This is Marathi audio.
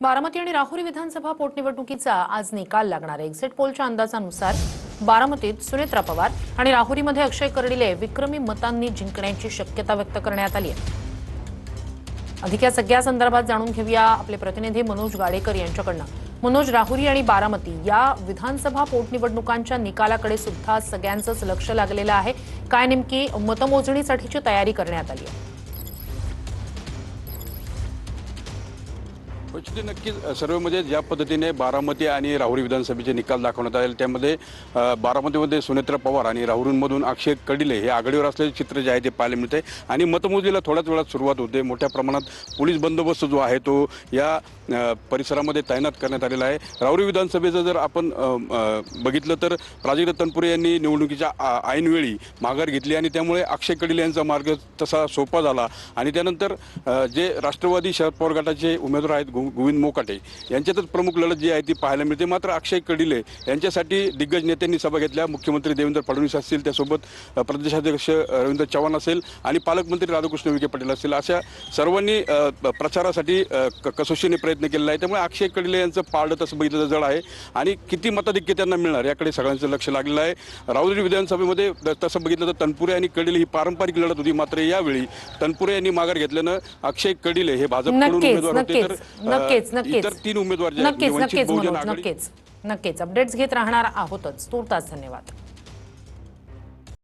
बारामती आणि राहुरी विधानसभा पोटनिवडणुकीचा आज निकाल लागणार आहे। एक्झिट पोलच्या अंदाजानुसार बारामतीत सुनेत्रा पवार आणि राहुरीमध्ये अक्षय कर्डिले विक्रमी मतांनी जिंकण्याची शक्यता व्यक्त करण्यात आली आहे। अधिक या सगळ्या संदर्भात जाणून घेऊया आपले प्रतिनिधी मनोज गाडेकर यांच्याकडून। मनोज, राहुरी आणि बारामती या विधानसभा पोटनिवडणुकांच्या निकालाकडे सुद्धा सगळ्यांचंच लक्ष लागलेलं आहे। काय नेमकी मतमोजणीसाठीची तयारी करण्यात आली आहे? नक्कीच सर्वेमध्ये ज्या पद्धतीने बारामती आणि राहुरी विधानसभेचे निकाल दाखवण्यात आले त्यामध्ये बारामतीमध्ये सुनेत्रा पवार आणि राहुरीमधून अक्षय कर्डिले हे आघाडीवर असलेले चित्र जे आहे ते पाहायला मिळते आणि मतमोजणीला थोड्याच वेळात सुरुवात होते। मोठ्या प्रमाणात पोलीस बंदोबस्त जो आहे तो या परिसरामध्ये तैनात करण्यात आलेला आहे। राहुरी विधानसभेचं जर आपण बघितलं तर प्राजक्त तनपुरे यांनी निवडणुकीच्या ऐनवेळी माघार घेतली आणि त्यामुळे अक्षय कर्डिले यांचा मार्ग तसा सोपा झाला आणि त्यानंतर जे राष्ट्रवादी शरद पवार गटाचे उमेदवार आहेत गोविंद मोकाटे यांच्यातच प्रमुख लढत जी आहे ती पाहायला मिळते। मात्र अक्षय कर्डिले यांच्यासाठी दिग्गज नेत्यांनी सभा घेतल्या। मुख्यमंत्री देवेंद्र फडणवीस असतील, त्यासोबत प्रदेशाध्यक्ष रवींद्र चव्हाण असेल आणि पालकमंत्री राधाकृष्ण विखे पाटील असतील, अशा सर्वांनी प्रचारासाठी कसोशीने प्रयत्न केलेला आहे। त्यामुळे अक्षय कर्डिले यांचं पारडं तसं बघितलं जड आहे आणि किती मताधिक्य त्यांना मिळणार याकडे सगळ्यांचं लक्ष लागलेलं आहे। राहुरी विधानसभेमध्ये तसं बघितलं तर तनपुरे आणि कर्डिले ही पारंपरिक लढत होती। मात्र यावेळी तनपुरे यांनी माघार घेतल्यानं अक्षय कर्डिले हे भाजपकडून उमेदवार होते तर इतर तीन उमेदवार नक्कीच अपडेट्स घेत राहणार आहोतच। तुर्तास धन्यवाद।